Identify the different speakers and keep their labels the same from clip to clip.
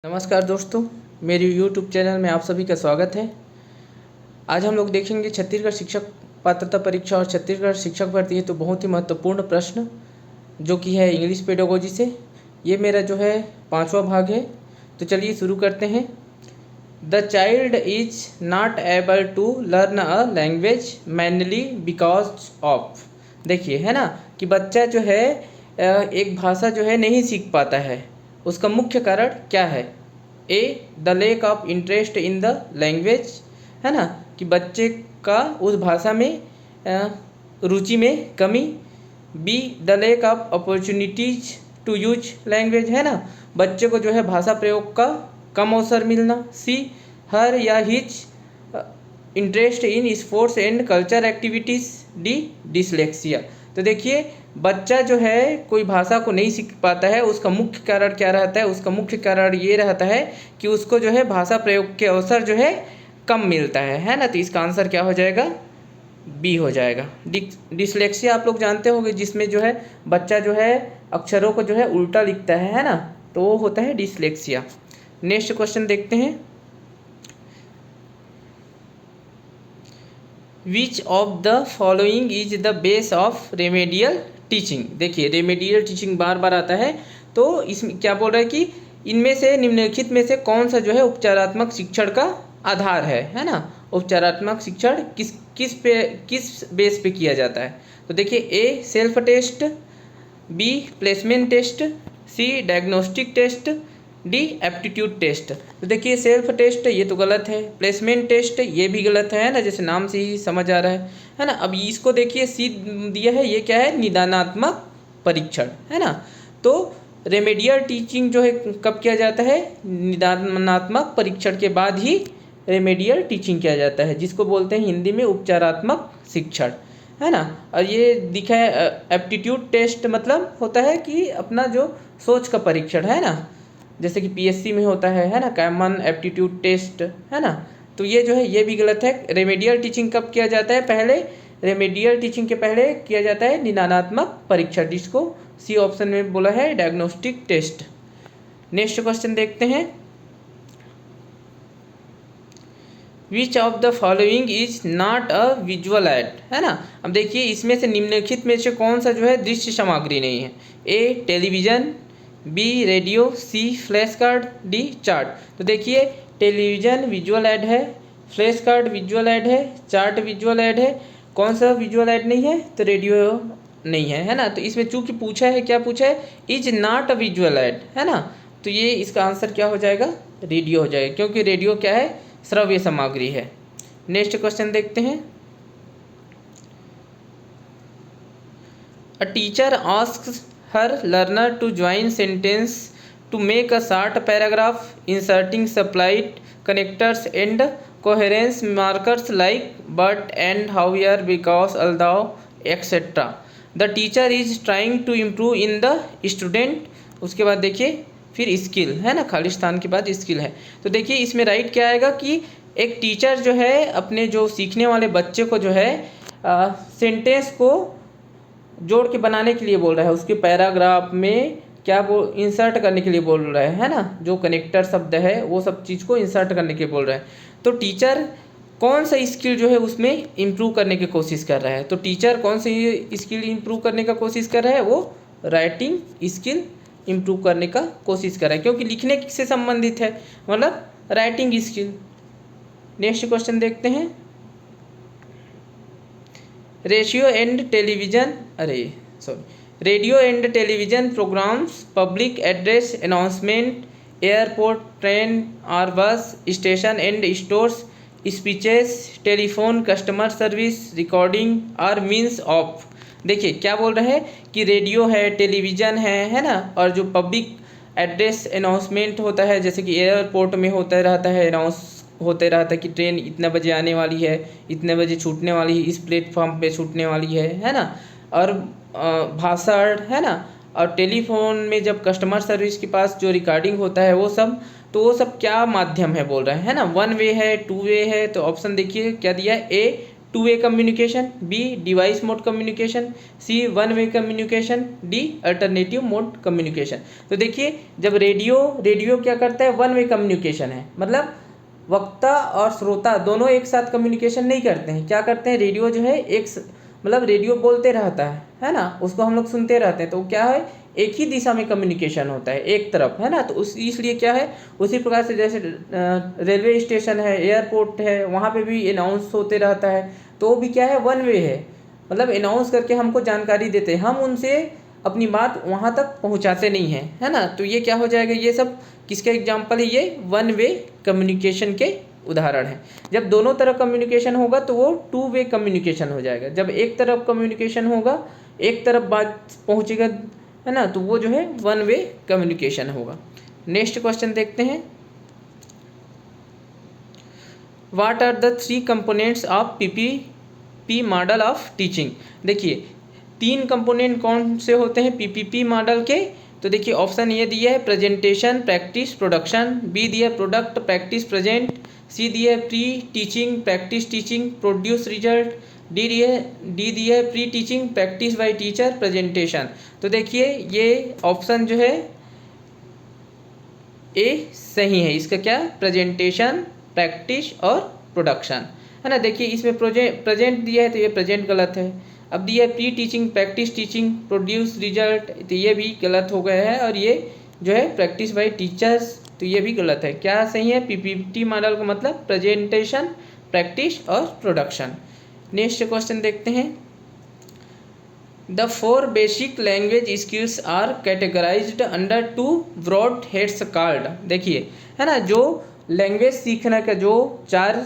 Speaker 1: नमस्कार दोस्तों, मेरे YouTube चैनल में आप सभी का स्वागत है। आज हम लोग देखेंगे छत्तीसगढ़ शिक्षक पात्रता परीक्षा और छत्तीसगढ़ शिक्षक भर्ती है तो बहुत ही महत्वपूर्ण प्रश्न जो कि है इंग्लिश पेडागोजी से। ये मेरा जो है 5वां भाग है। तो चलिए शुरू करते हैं। The child is not able to learn a language mainly because of. देखिए है ना कि बच्चा जो है एक भाषा जो है नहीं सीख पाता है। उसका मुख्य कारण क्या है? A, the lack of interest in the language, है ना कि बच्चे का उस भाषा में रुचि में कमी। B, the lack of opportunities to use language, है ना बच्चे को जो है भाषा प्रयोग का कम अवसर मिलना। सी, हर या his interest in sports and culture activities. D, dyslexia. तो देखिए बच्चा जो है कोई भाषा को नहीं सीख पाता है, उसका मुख्य कारण क्या रहता है? उसका मुख्य कारण ये रहता है कि उसको जो है भाषा प्रयोग के अवसर जो है कम मिलता है ना। तो इसका आंसर क्या हो जाएगा? बी हो जाएगा। डिसलेक्सिया आप लोग जानते होंगे, जिसमें जो है बच्चा जो है अक्षरों को जो है उल्टा लिखता है ना, तो वो होता है डिसलेक्सिया। नेक्स्ट क्वेश्चन देखते हैं। विच of the following is the base of remedial teaching. देखिए रेमेडियल टीचिंग बार बार आता है, तो इसमें क्या बोल रहा है कि इनमें से निम्नलिखित में से कौन सा जो है उपचारात्मक शिक्षण का आधार है ना। उपचारात्मक शिक्षण किस बेस पे किया जाता है? तो देखिए A, self test. B, placement test. C, diagnostic test. D, aptitude test. तो देखिए सेल्फ टेस्ट ये तो गलत है, प्लेसमेंट टेस्ट ये भी गलत है ना, जैसे नाम से ही समझ आ रहा है ना। अब इसको देखिए सी दिया है, ये क्या है? निदानात्मक परीक्षण, है ना। तो रेमेडियल टीचिंग जो है कब किया जाता है? निदानात्मक परीक्षण के बाद ही रेमेडियल टीचिंग किया जाता है, जिसको बोलते हैं हिंदी में उपचारात्मक शिक्षण, है ना। और ये दिखा है एप्टीट्यूड टेस्ट मतलब होता है कि अपना जो सोच का परीक्षण, है ना, जैसे कि पीएससी में होता है ना, कॉमन एप्टीट्यूड टेस्ट, है ना। तो ये जो है ये भी गलत है। रेमेडियल टीचिंग कब किया जाता है? पहले रेमेडियल टीचिंग के पहले किया जाता है निदानात्मक परीक्षण, जिसको सी ऑप्शन में बोला है डायग्नोस्टिक टेस्ट। नेक्स्ट क्वेश्चन देखते हैं। विच of the following is not a visual add, है ना। अब देखिए इसमें से निम्नलिखित में से कौन सा जो है दृश्य सामग्री नहीं है? A, television. B, radio. C, flash card. D, chart. तो देखिए टेलीविज़न विजुअल ऐड है, फ्लैश कार्ड विजुअल ऐड है, चार्ट विजुअल ऐड है। कौन सा विजुअल ऐड नहीं है? तो रेडियो नहीं है ना। तो इसमें चूंकि पूछा है, क्या पूछा है? Is not a visual aid, है ना। तो ये इसका आंसर क्या हो जाएगा? रेडियो हो जाएगा, क्योंकि रेडियो क्या है? श्रव्य सामग्री है। नेक्स्ट क्वेश्चन देखते हैं। A teacher asks her learner to join sentence to make a short paragraph inserting supplied connectors and coherence markers like but and however because although etc. The teacher is trying to improve in the student। उसके बाद देखिए फिर skill, है ना, खाली स्थान के बाद स्किल है। तो देखिए इसमें राइट क्या आएगा कि एक टीचर जो है अपने जो सीखने वाले बच्चे को जो है सेंटेंस को जोड़ के बनाने के लिए बोल रहा है, उसके पैराग्राफ में क्या वो इंसर्ट करने के लिए बोल रहा है ना, जो कनेक्टर शब्द है वो सब चीज़ को इंसर्ट करने के लिए बोल रहा है। तो टीचर कौन सा स्किल जो है उसमें इम्प्रूव करने की कोशिश कर रहा है? तो टीचर कौन सी स्किल इम्प्रूव करने का कोशिश कर रहा है? वो राइटिंग स्किल इम्प्रूव करने का कोशिश कर रहा है, क्योंकि लिखने से संबंधित है, मतलब राइटिंग स्किल। नेक्स्ट क्वेश्चन देखते हैं। Radio and television programmes, public address announcement, airport, train or bus station and stores, speeches, telephone customer service, recording or means of. देखिए क्या बोल रहे हैं कि रेडियो है, टेलीविज़न है ना, और जो पब्लिक एड्रेस अनाउंसमेंट होता है, जैसे कि एयरपोर्ट में होता रहता है, अनाउंस होते रहता है कि ट्रेन इतने बजे आने वाली है, इतने बजे छूटने वाली है, इस प्लेटफॉर्म पे छूटने वाली है ना। और भाषण, है ना, और टेलीफोन में जब कस्टमर सर्विस के पास जो रिकॉर्डिंग होता है वो सब, तो वो सब क्या माध्यम है बोल रहे हैं, है ना। 1 वे है, 2 वे है। तो ऑप्शन देखिए क्या दिया है? A, two way communication, B device mode communication, C one way communication, D alternative mode communication. तो देखिए जब रेडियो क्या करता है, वन वे कम्युनिकेशन है, मतलब वक्ता और श्रोता दोनों एक साथ कम्युनिकेशन नहीं करते हैं। क्या करते हैं, रेडियो जो है मतलब रेडियो बोलते रहता है ना, उसको हम लोग सुनते रहते हैं, तो क्या है एक ही दिशा में कम्युनिकेशन होता है, एक तरफ, है ना। तो इसलिए क्या है, उसी प्रकार से जैसे रेलवे स्टेशन है, एयरपोर्ट है, वहाँ पे भी अनाउंस होते रहता है, तो वो भी क्या है, वन वे है, मतलब अनाउंस करके हमको जानकारी देते हैं, हम उनसे अपनी बात वहाँ तक पहुँचाते नहीं हैं, है ना। तो ये क्या हो जाएगा, ये सब किसके एग्जाम्पल है, ये वन वे कम्युनिकेशन के उदाहरण है। जब दोनों तरफ कम्युनिकेशन होगा तो वो टू वे कम्युनिकेशन हो जाएगा। जब एक तरफ कम्युनिकेशन होगा, एक तरफ बात पहुँचेगा, है ना, तो वो जो है वन वे कम्युनिकेशन होगा। नेक्स्ट क्वेश्चन देखते हैं, what are the three components of PPP model of teaching. देखिए 3 कंपोनेंट कौन से होते हैं पीपीपी मॉडल के। तो देखिए ऑप्शन ये दिया है प्रेजेंटेशन प्रैक्टिस प्रोडक्शन, बी दिया है प्रोडक्ट प्रैक्टिस प्रेजेंट, सी दिया है pre teaching practice teaching produce result, D दिया है pre teaching practice by teacher presentation. तो देखिए ये ऑप्शन जो है ए सही है, इसका क्या, प्रेजेंटेशन प्रैक्टिस और प्रोडक्शन, है ना। देखिए इसमें प्रेजेंट दिया है तो ये प्रेजेंट गलत है। अब दिया है pre teaching practice teaching produce result, तो ये भी गलत हो गया है। और ये जो है प्रैक्टिस बाय टीचर्स, तो ये भी गलत है। क्या सही है, पीपीटी मॉडल का मतलब प्रेजेंटेशन प्रैक्टिस और प्रोडक्शन। नेक्स्ट क्वेश्चन देखते हैं, the 4 basic language skills are categorised under 2 broad heads called. देखिए, है ना, जो लैंग्वेज सीखने का जो 4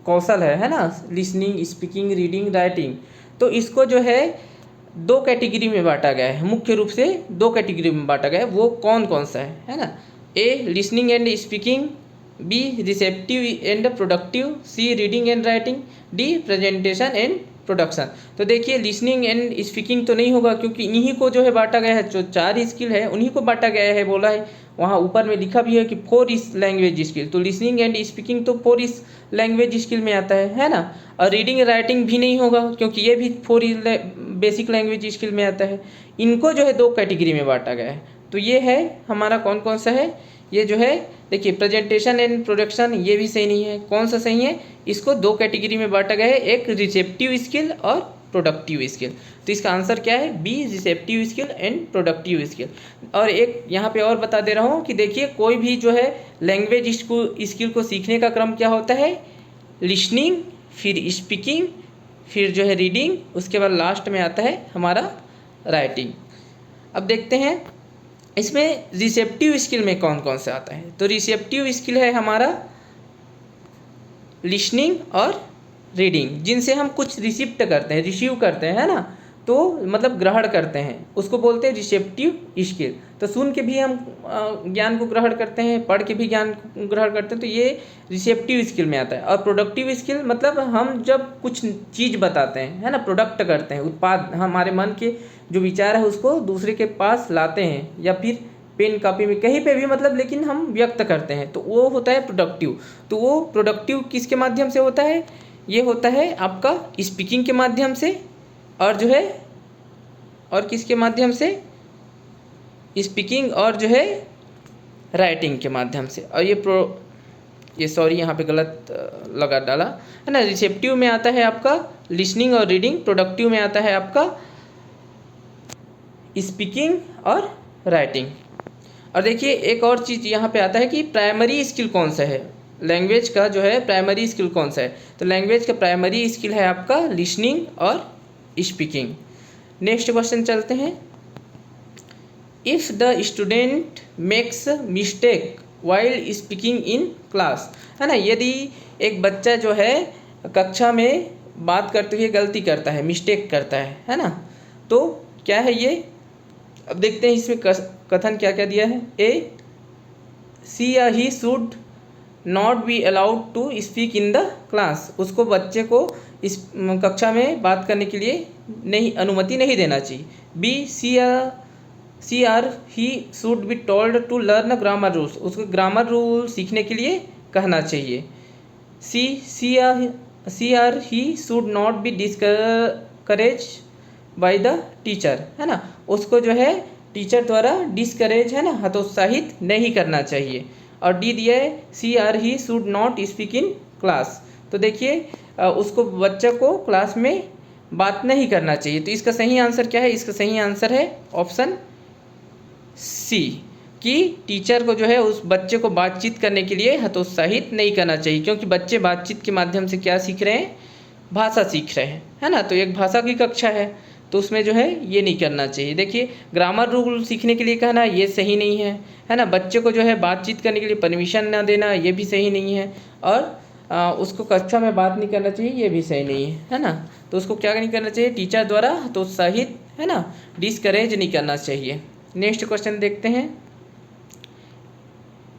Speaker 1: कौशल है ना, लिसनिंग, स्पीकिंग, रीडिंग, राइटिंग, तो इसको जो है 2 कैटेगरी में बांटा गया है, मुख्य रूप से 2 कैटेगरी में बांटा गया है। वो कौन कौन सा है ना, A listening and speaking, B receptive and productive, C reading and writing, D presentation and production. तो देखिए लिसनिंग एंड स्पीकिंग तो नहीं होगा, क्योंकि इन्हीं को जो है बांटा गया है, जो 4 स्किल है उन्हीं को बांटा गया है, बोला है वहाँ ऊपर में लिखा भी है कि 4 इस लैंग्वेज स्किल। तो लिसनिंग एंड स्पीकिंग तो 4 इस लैंग्वेज स्किल में आता है ना। और रीडिंग राइटिंग भी नहीं होगा, क्योंकि ये भी 4 बेसिक लैंग्वेज स्किल में आता है। इनको जो है 2 कैटेगरी में बांटा गया है। तो ये है हमारा कौन कौन सा है, ये जो है देखिए प्रेजेंटेशन एंड प्रोडक्शन, ये भी सही नहीं है। कौन सा सही है, इसको 2 कैटेगरी में बांटा गया है, एक रिसेप्टिव स्किल और प्रोडक्टिव स्किल। तो इसका आंसर क्या है, be receptive skill and productive skill. और एक यहाँ पे और बता दे रहा हूँ कि देखिए कोई भी जो है लैंग्वेज स्किल को सीखने का क्रम क्या होता है, लिसनिंग, फिर स्पीकिंग, फिर जो है रीडिंग, उसके बाद लास्ट में आता है हमारा राइटिंग। अब देखते हैं इसमें रिसेप्टिव स्किल में कौन कौन सा आता है। तो रिसेप्टिव स्किल है हमारा लिसनिंग और रीडिंग, जिनसे हम कुछ रिसीव करते हैं, है ना, तो मतलब ग्रहण करते हैं, उसको बोलते हैं रिसेप्टिव स्किल। तो सुन के भी हम ज्ञान को ग्रहण करते हैं, पढ़ के भी ज्ञान को ग्रहण करते हैं, तो ये रिसेप्टिव स्किल में आता है। और प्रोडक्टिव स्किल मतलब हम जब कुछ चीज़ बताते हैं, है ना, प्रोडक्ट करते हैं, उत्पाद, हमारे मन के जो विचार है उसको दूसरे के पास लाते हैं, या फिर पेन कॉपी में कहीं पे भी, मतलब लेकिन हम व्यक्त करते हैं, तो वो होता है प्रोडक्टिव। तो वो प्रोडक्टिव किसके माध्यम से होता है, ये होता है आपका स्पीकिंग के माध्यम से, और जो है और किसके माध्यम से, स्पीकिंग और जो है राइटिंग के माध्यम से। और ये सॉरी यहाँ पे गलत लगा डाला, है ना। रिसेप्टिव में आता है आपका लिसनिंग और रीडिंग, प्रोडक्टिव में आता है आपका स्पीकिंग और राइटिंग। और देखिए एक और चीज़ यहाँ पे आता है कि प्राइमरी स्किल कौन सा है, लैंग्वेज का जो है प्राइमरी स्किल कौन सा है। तो लैंग्वेज का प्राइमरी स्किल है आपका लिसनिंग और स्पीकिंग। नेक्स्ट क्वेश्चन चलते हैं, if the student makes mistake while speaking in class, है ना, यदि एक बच्चा जो है कक्षा में बात करते हुए गलती करता है, मिस्टेक करता है ना, तो क्या है ये। अब देखते हैं इसमें कथन क्या क्या दिया है। ए सी या he should not be allowed to speak in the class, उसको बच्चे को इस कक्षा में बात करने के लिए अनुमति नहीं देना चाहिए। B C are he should be told to learn grammar rules, उसको ग्रामर रूल सीखने के लिए कहना चाहिए। C C are he should not be discourage by the teacher, है ना, उसको जो है टीचर द्वारा डिस्करेज, है ना, हतोत्साहित नहीं करना चाहिए। और डी दिया है C are he should not speak in class, तो देखिए उसको बच्चे को क्लास में बात नहीं करना चाहिए। तो इसका सही आंसर क्या है? इसका सही आंसर है ऑप्शन सी, कि टीचर को जो है उस बच्चे को बातचीत करने के लिए हतोत्साहित नहीं करना चाहिए, क्योंकि बच्चे बातचीत के माध्यम से क्या सीख रहे हैं? भाषा सीख रहे हैं, है ना। तो एक भाषा की कक्षा है, तो उसमें जो है ये नहीं करना चाहिए। देखिए ग्रामर रूल सीखने के लिए कहना ये सही नहीं है ना। बच्चे को जो है बातचीत करने के लिए परमिशन ना देना ये भी सही नहीं है, और उसको कक्षा में बात नहीं करना चाहिए ये भी सही नहीं है ना। तो उसको क्या नहीं करना चाहिए? टीचर द्वारा हतोत्साहित, है ना, डिस्करेज नहीं करना चाहिए। नेक्स्ट क्वेश्चन देखते हैं।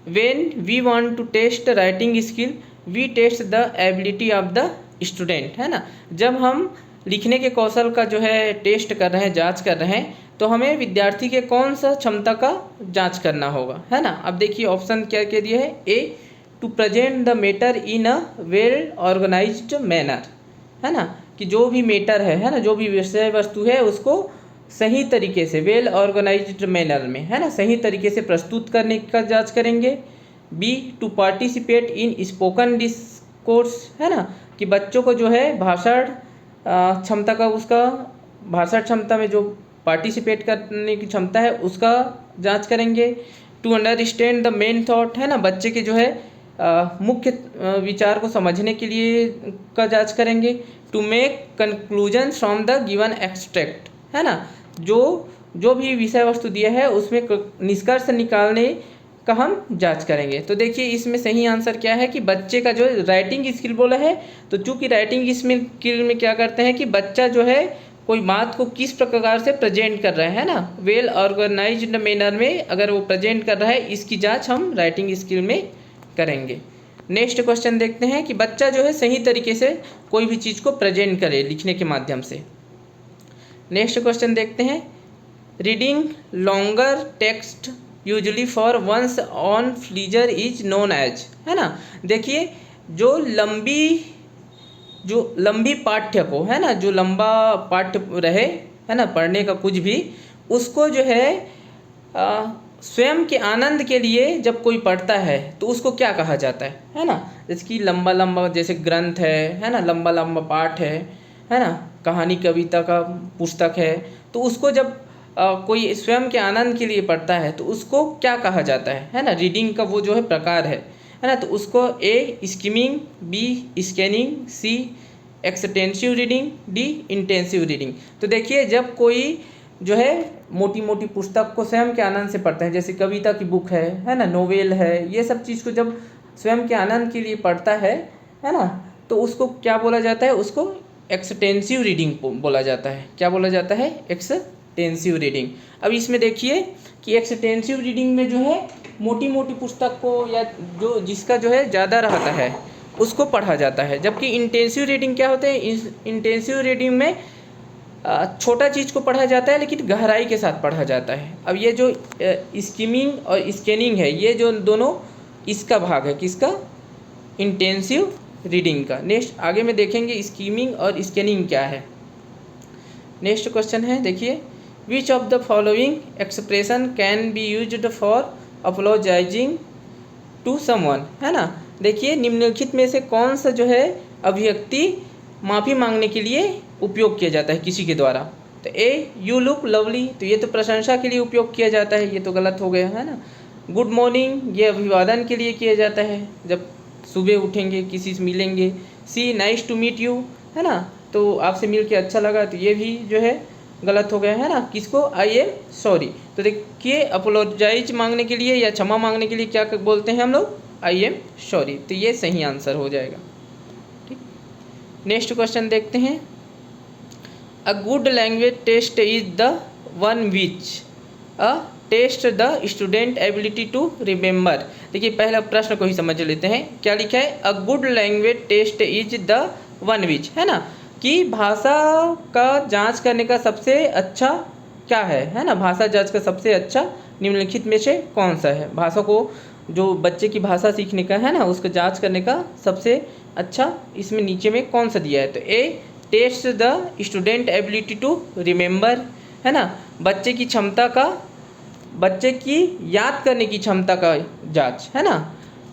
Speaker 1: When we want to test writing skill, we test the ability of the student, है ना। जब हम लिखने के कौशल का जो है टेस्ट कर रहे हैं, जांच कर रहे हैं, तो हमें विद्यार्थी के कौन सा क्षमता का जांच करना होगा, है ना। अब देखिए ऑप्शन क्या क्या दिया है। A, to present the matter in a well organised manner, है ना, कि जो भी मैटर है ना, जो भी विषय वस्तु है उसको सही तरीके से वेल ऑर्गेनाइज्ड मैनर में, है ना, सही तरीके से प्रस्तुत करने का जांच करेंगे। B, to participate in spoken discourse, है ना, कि बच्चों को जो है भाषण क्षमता का, उसका भाषण क्षमता में जो पार्टिसिपेट करने की क्षमता है उसका जांच करेंगे। To understand the main thought, है ना, बच्चे के जो है मुख्य विचार को समझने के लिए का जांच करेंगे। To make conclusion from the given extract, है ना, जो भी विषय वस्तु दिया है उसमें निष्कर्ष निकालने का हम जांच करेंगे। तो देखिए इसमें सही आंसर क्या है कि बच्चे का जो राइटिंग स्किल बोला है, तो चूंकि राइटिंग स्किल में क्या करते हैं कि बच्चा जो है कोई बात को किस प्रकार से प्रेजेंट कर रहा है ना, वेल ऑर्गेनाइज्ड मैनर में अगर वो प्रेजेंट कर रहा है, इसकी जांच हम राइटिंग स्किल में करेंगे। नेक्स्ट क्वेश्चन देखते हैं कि बच्चा जो है सही तरीके से कोई भी चीज़ को प्रेजेंट करे लिखने के माध्यम से। नेक्स्ट क्वेश्चन देखते हैं। Reading longer text usually for one's on pleasure is known as, है ना। देखिए जो लंबी पाठ्य को, है ना, जो लंबा पाठ्य रहे, है ना, पढ़ने का कुछ भी, उसको जो है स्वयं के आनंद के लिए जब कोई पढ़ता है तो उसको क्या कहा जाता है ना। जैसे कि लंबा लंबा जैसे ग्रंथ है ना, लंबा लंबा पाठ है ना, कहानी कविता का पुस्तक है, तो उसको जब कोई स्वयं के आनंद के लिए पढ़ता है तो उसको क्या कहा जाता है ना। रीडिंग का वो जो है प्रकार है ना, तो उसको A skimming, B scanning, C extensive reading, D intensive reading. तो देखिए जब कोई जो है मोटी मोटी पुस्तक को स्वयं के आनंद से पढ़ता है, जैसे कविता की बुक है ना, नोवेल है, ये सब चीज़ को जब स्वयं के आनंद के लिए पढ़ता है ना, तो उसको क्या बोला जाता है? उसको एक्सटेंसिव रीडिंग बोला जाता है। क्या बोला जाता है? Extensive reading. अब इसमें देखिए कि एक्सटेंसिव रीडिंग में जो है मोटी मोटी पुस्तक को या जो जिसका जो है ज़्यादा रहता है उसको पढ़ा जाता है, जबकि इंटेंसिव रीडिंग क्या होते हैं? इंटेंसिव रीडिंग में छोटा चीज़ को पढ़ा जाता है लेकिन गहराई के साथ पढ़ा जाता है। अब ये जो स्किमिंग और स्कैनिंग है, ये जो दोनों इसका भाग है, किसका? इंटेंसिव रीडिंग का। नेक्स्ट आगे में देखेंगे स्किमिंग और स्कैनिंग क्या है। नेक्स्ट क्वेश्चन है, देखिए which of the following expression can be used for apologising to someone, है ना। देखिए निम्नलिखित में से कौन सा जो है अभिव्यक्ति माफ़ी मांगने के लिए उपयोग किया जाता है किसी के द्वारा? तो ए यू लुक लवली, तो ये तो प्रशंसा के लिए उपयोग किया जाता है, ये तो गलत हो गया, है ना। गुड मॉर्निंग, ये अभिवादन के लिए किया जाता है जब सुबह उठेंगे किसी से मिलेंगे। सी नाइस टू मीट यू, है ना, तो आपसे मिल के अच्छा लगा, तो ये भी जो है गलत हो गया, है ना। किसको? I am sorry. तो देखिए अपोलोजाइज मांगने के लिए या क्षमा मांगने के लिए क्या बोलते हैं हम लोग? I am sorry. तो ये सही आंसर हो जाएगा। ठीक, नेक्स्ट क्वेश्चन देखते हैं। A good language test is the one which a test the student ability to remember. देखिए पहला प्रश्न को ही समझ लेते हैं, क्या लिखा है? A good language test is the one which, है ना, कि भाषा का जांच करने का सबसे अच्छा क्या है ना, भाषा जांच का सबसे अच्छा निम्नलिखित में से कौन सा है? भाषा को जो बच्चे की भाषा सीखने का है ना, उसको जांच करने का सबसे अच्छा इसमें नीचे में कौन सा दिया है? तो A, test the student ability to remember, है ना, बच्चे की क्षमता का, बच्चे की याद करने की क्षमता का जांच, है ना।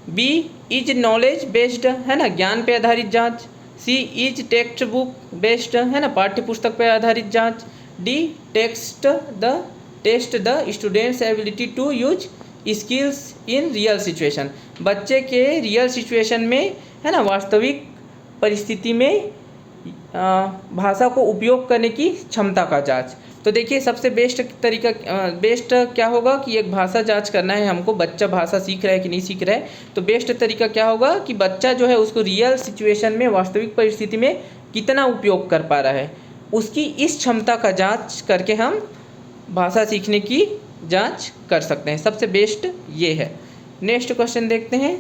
Speaker 1: बी, इज नॉलेज बेस्ड, है ना, ज्ञान पे आधारित जांच। C, is text book based, है ना, पाठ्य पुस्तक पर आधारित जांच। D, test the students ability to use skills in real situation, बच्चे के रियल सिचुएशन में, है ना, वास्तविक परिस्थिति में भाषा को उपयोग करने की क्षमता का जांच। तो देखिए सबसे बेस्ट तरीका, बेस्ट क्या होगा कि एक भाषा जांच करना है हमको, बच्चा भाषा सीख रहा है कि नहीं सीख रहा है। तो बेस्ट तरीका क्या होगा कि बच्चा जो है उसको रियल सिचुएशन में, वास्तविक परिस्थिति में कितना उपयोग कर पा रहा है, उसकी इस क्षमता का जांच करके हम भाषा सीखने की जांच कर सकते हैं। सबसे बेस्ट ये है। नेक्स्ट क्वेश्चन देखते हैं।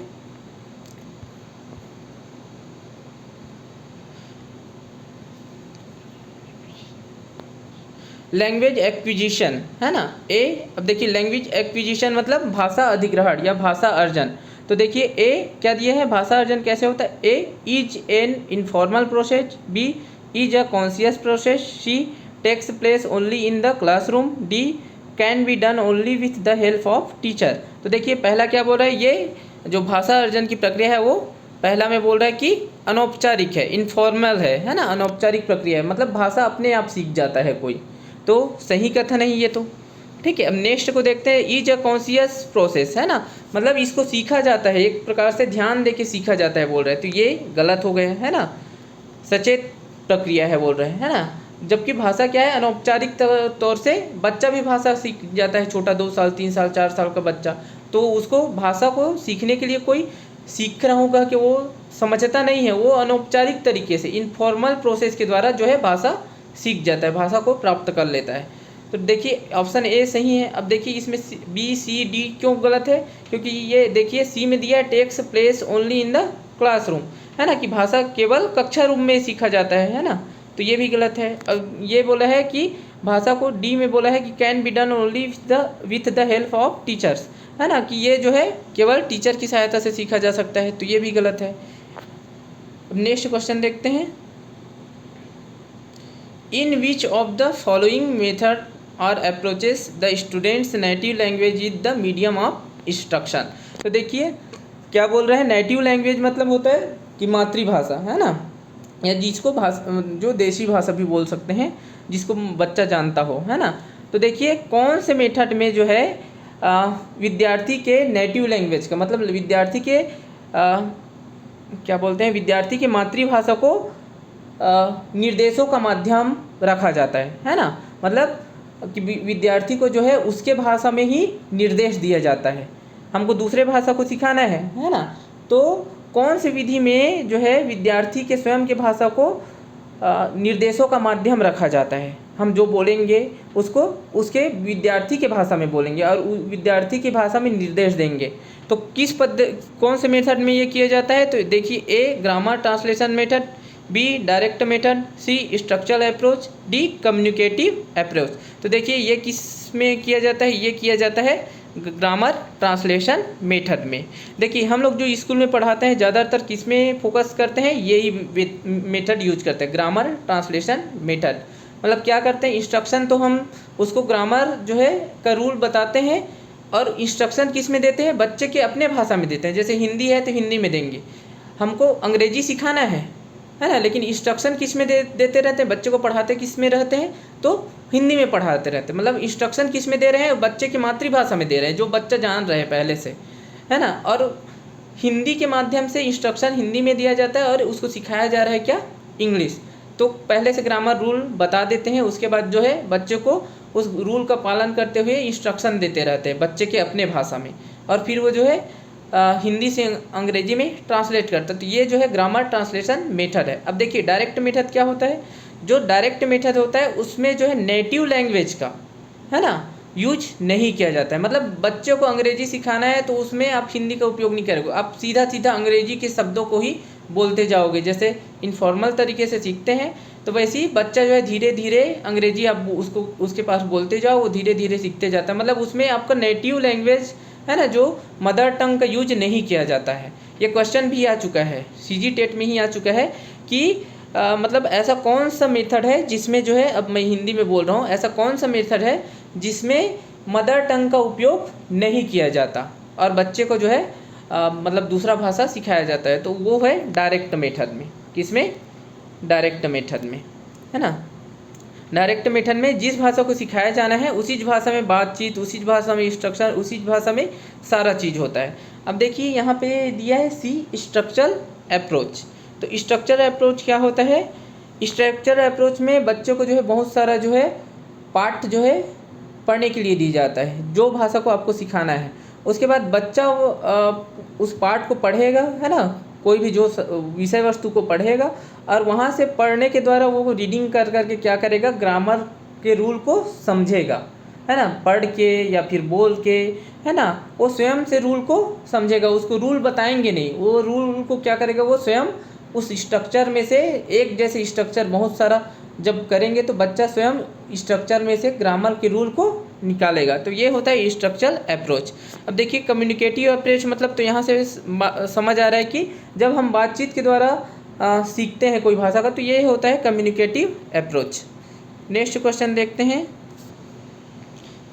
Speaker 1: लैंग्वेज एक्विजिशन, है ना, ए। अब देखिए लैंग्वेज एक्विजिशन मतलब भाषा अधिग्रहण या भाषा अर्जन। तो देखिए ए क्या दिए हैं, भाषा अर्जन कैसे होता है? A, is an informal process. B, is a conscious process. C, takes place only in the classroom. D, can be done only with the help of teacher. तो देखिए पहला क्या बोल रहा है, ये जो भाषा अर्जन की प्रक्रिया है वो पहला में बोल रहा है कि अनौपचारिक है, इनफॉर्मल है ना, अनौपचारिक प्रक्रिया है, मतलब भाषा अपने आप सीख जाता है कोई। तो सही कथन है ये तो, ठीक है। अब नेक्स्ट को देखते हैं, इज अ कॉन्शियस प्रोसेस, है ना, मतलब इसको सीखा जाता है, एक प्रकार से ध्यान दे के सीखा जाता है बोल रहे हैं। तो ये गलत हो गया है ना, सचेत प्रक्रिया है बोल रहे हैं, है ना। जबकि भाषा क्या है, अनौपचारिक तौर से बच्चा भी भाषा सीख जाता है, छोटा 2 साल 3 साल 4 साल का बच्चा, तो उसको भाषा को सीखने के लिए कोई सीख रहा होगा कि वो समझता नहीं है, वो अनौपचारिक तरीके से इनफॉर्मल प्रोसेस के द्वारा जो है भाषा सीख जाता है, भाषा को प्राप्त कर लेता है। तो देखिए ऑप्शन ए सही है। अब देखिए इसमें बी सी डी क्यों गलत है, क्योंकि ये देखिए सी में दिया है takes place only in the classroom, है ना, कि भाषा केवल कक्षा रूम में सीखा जाता है ना, तो ये भी गलत है। अब ये बोला है कि भाषा को, डी में बोला है कि can be done only with the help of teachers, है ना, कि ये जो है केवल टीचर की सहायता से सीखा जा सकता है, तो ये भी गलत है। अब नेक्स्ट क्वेश्चन देखते हैं, in which of the following method or approaches the students native language is the medium of instruction. तो देखिए क्या बोल रहे हैं, नेटिव लैंग्वेज मतलब होता है कि मातृभाषा, है ना, या जिसको भाषा, जो देशी भाषा भी बोल सकते हैं, जिसको बच्चा जानता हो, है ना। तो देखिए कौन से मेथड में जो है विद्यार्थी के नेटिव लैंग्वेज का मतलब विद्यार्थी के क्या बोलते हैं, विद्यार्थी के मातृभाषा को निर्देशों का माध्यम रखा जाता है ना, मतलब कि विद्यार्थी को जो है उसके भाषा में ही निर्देश दिया जाता है, हमको दूसरे भाषा को सिखाना है ना। तो कौन सी विधि में जो है विद्यार्थी के स्वयं के भाषा को निर्देशों का माध्यम रखा जाता है, हम जो बोलेंगे उसको उसके विद्यार्थी के भाषा में बोलेंगे और विद्यार्थी की भाषा में निर्देश देंगे। तो किस कौन से मेथड में ये किया जाता है? तो देखिए A, grammar translation method. B, direct method. C, structural approach. D, communicative approach. तो देखिए ये किस में किया जाता है, ये किया जाता है ग्रामर ट्रांसलेशन मेथड में। देखिए हम लोग जो स्कूल में पढ़ाते हैं ज़्यादातर किस में फोकस करते हैं, यही मेथड यूज करते हैं, ग्रामर ट्रांसलेशन मेथड। मतलब क्या करते हैं, इंस्ट्रक्शन तो हम उसको ग्रामर जो है का रूल बताते हैं और इंस्ट्रक्शन किस में देते हैं, बच्चे के अपने भाषा में देते हैं। जैसे हिंदी है तो हिंदी में देंगे, हमको अंग्रेजी सिखाना है ना, लेकिन इंस्ट्रक्शन किस में देते रहते हैं, बच्चे को पढ़ाते किस में रहते हैं, तो हिंदी में पढ़ाते रहते हैं। मतलब इंस्ट्रक्शन किस में दे रहे हैं, बच्चे की मातृभाषा में दे रहे हैं, जो बच्चा जान रहे हैं पहले से, है ना। और हिंदी के माध्यम से इंस्ट्रक्शन हिंदी में दिया जाता है और उसको सिखाया जा रहा है क्या, इंग्लिश। तो पहले से ग्रामर रूल बता देते हैं, उसके बाद जो है बच्चे को उस रूल का पालन करते हुए इंस्ट्रक्शन देते रहते हैं बच्चे के अपने भाषा में, और फिर वो जो है हिंदी से अंग्रेजी में ट्रांसलेट करता है। तो ये जो है ग्रामर ट्रांसलेशन मेथड है। अब देखिए डायरेक्ट मेथड क्या होता है, जो डायरेक्ट मेथड होता है उसमें जो है नेटिव लैंग्वेज का, है ना, यूज नहीं किया जाता है। मतलब बच्चों को अंग्रेजी सिखाना है तो उसमें आप हिंदी का उपयोग नहीं करोगे, आप सीधा सीधा अंग्रेजी के शब्दों को ही बोलते जाओगे। जैसे इनफॉर्मल तरीके से सीखते हैं तो वैसे ही बच्चा जो है धीरे धीरे अंग्रेजी आप उसको उसके पास बोलते जाओ, वो धीरे धीरे सीखते जाता है। मतलब उसमें आपका नेटिव लैंग्वेज है ना, जो मदर टंग का यूज नहीं किया जाता है। ये क्वेश्चन भी आ चुका है, सीजी टेट में ही आ चुका है कि मतलब ऐसा कौन सा मेथड है जिसमें जो है, अब मैं हिंदी में बोल रहा हूँ, ऐसा कौन सा मेथड है जिसमें मदर टंग का उपयोग नहीं किया जाता और बच्चे को जो है मतलब दूसरा भाषा सिखाया जाता है, तो वो है डायरेक्ट मेथड में। किसमें? डायरेक्ट मेथड में, है ना। डायरेक्ट मेथड में जिस भाषा को सिखाया जाना है उसी भाषा में बातचीत, उसी भाषा में इंस्ट्रक्शन, उसी भाषा में सारा चीज़ होता है। अब देखिए यहाँ पे दिया है सी स्ट्रक्चरल अप्रोच। तो स्ट्रक्चरल अप्रोच क्या होता है? स्ट्रक्चरल अप्रोच में बच्चों को जो है बहुत सारा जो है पार्ट जो है पढ़ने के लिए दी जाता है, जो भाषा को आपको सिखाना है। उसके बाद बच्चा उस पार्ट को पढ़ेगा, है ना, कोई भी जो विषय वस्तु को पढ़ेगा और वहाँ से पढ़ने के द्वारा वो रीडिंग कर करके क्या करेगा, ग्रामर के रूल को समझेगा, है ना, पढ़ के या फिर बोल के, है ना, वो स्वयं से रूल को समझेगा। उसको रूल बताएंगे नहीं, वो रूल को क्या करेगा, वो स्वयं उस स्ट्रक्चर में से एक जैसे स्ट्रक्चर बहुत सारा जब करेंगे तो बच्चा स्वयं स्ट्रक्चर में से ग्रामर के रूल को निकालेगा। तो ये होता है स्ट्रक्चरल अप्रोच। अब देखिए कम्युनिकेटिव अप्रोच मतलब, तो यहाँ से समझ आ रहा है कि जब हम बातचीत के द्वारा सीखते हैं कोई भाषा का, तो ये होता है कम्युनिकेटिव अप्रोच। नेक्स्ट क्वेश्चन देखते हैं,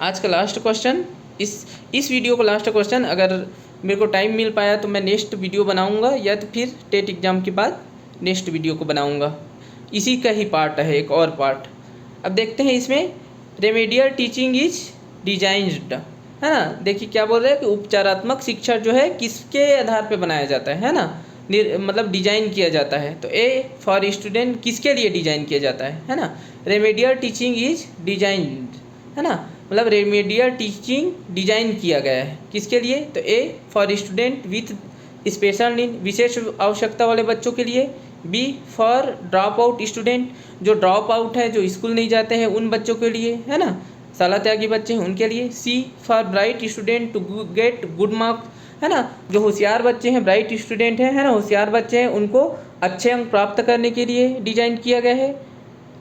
Speaker 1: आज का लास्ट क्वेश्चन, इस वीडियो का लास्ट क्वेश्चन। अगर मेरे को टाइम मिल पाया तो मैं नेक्स्ट वीडियो बनाऊंगा, या तो फिर टेट एग्ज़ाम के बाद नेक्स्ट वीडियो को बनाऊंगा। इसी का ही पार्ट है, एक और पार्ट। अब देखते हैं इसमें, रेमेडियल टीचिंग इज डिजाइन्ड, है ना। देखिए क्या बोल रहे हैं कि उपचारात्मक शिक्षा जो है किसके आधार पे बनाया जाता है ना, मतलब डिजाइन किया जाता है। तो ए फॉर स्टूडेंट किसके लिए डिजाइन किया जाता है ना। रेमेडियल टीचिंग इज डिजाइन्ड, है ना, मतलब रेमेडियल टीचिंग डिजाइन किया गया है किसके लिए, तो A for student with special need, विशेष आवश्यकता वाले बच्चों के लिए। B for drop out student, जो ड्रॉप आउट है, जो स्कूल नहीं जाते हैं उन बच्चों के लिए, है ना, शाला त्यागी बच्चे हैं उनके लिए। C for bright student to get good marks, है ना, जो होशियार बच्चे हैं, ब्राइट स्टूडेंट हैं, है ना, होशियार बच्चे हैं, उनको अच्छे अंक प्राप्त करने के लिए डिजाइन किया गया है।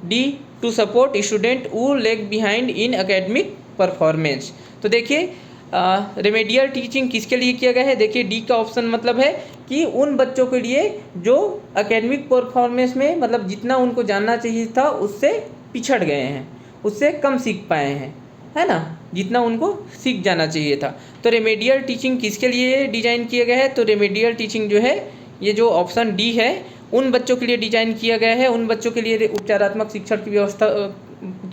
Speaker 1: D to support student who lag behind in academic performance. तो देखिए रेमेडियल टीचिंग किसके लिए किया गया है, देखिए डी का ऑप्शन मतलब है कि उन बच्चों के लिए जो एकेडमिक परफॉर्मेंस में मतलब जितना उनको जानना चाहिए था उससे पिछड़ गए हैं, उससे कम सीख पाए हैं, है ना, जितना उनको सीख जाना चाहिए था। तो रेमेडियल टीचिंग किसके लिए डिज़ाइन किया गया है, तो रेमेडियल टीचिंग जो है, ये जो ऑप्शन डी है, उन बच्चों के लिए डिज़ाइन किया गया है, उन बच्चों के लिए उपचारात्मक शिक्षण की व्यवस्था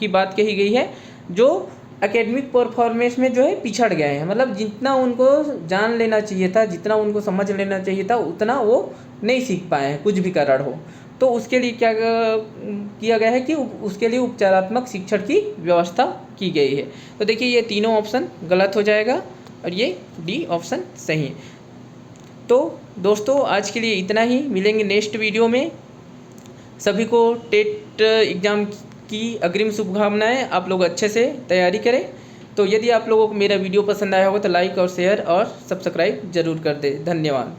Speaker 1: की बात कही गई है जो एकेडमिक परफॉर्मेंस में जो है पिछड़ गए हैं, मतलब जितना उनको जान लेना चाहिए था, जितना उनको समझ लेना चाहिए था, उतना वो नहीं सीख पाए हैं, कुछ भी कारण हो। तो उसके लिए क्या किया गया है कि उसके लिए उपचारात्मक शिक्षण की व्यवस्था की गई है। तो देखिए ये तीनों ऑप्शन गलत हो जाएगा और ये डी ऑप्शन सही है। तो दोस्तों आज के लिए इतना ही, मिलेंगे नेक्स्ट वीडियो में। सभी को टेट एग्ज़ाम की अग्रिम शुभकामनाएं, आप लोग अच्छे से तैयारी करें। तो यदि आप लोगों को मेरा वीडियो पसंद आया होगा तो लाइक और शेयर और सब्सक्राइब जरूर कर दें। धन्यवाद।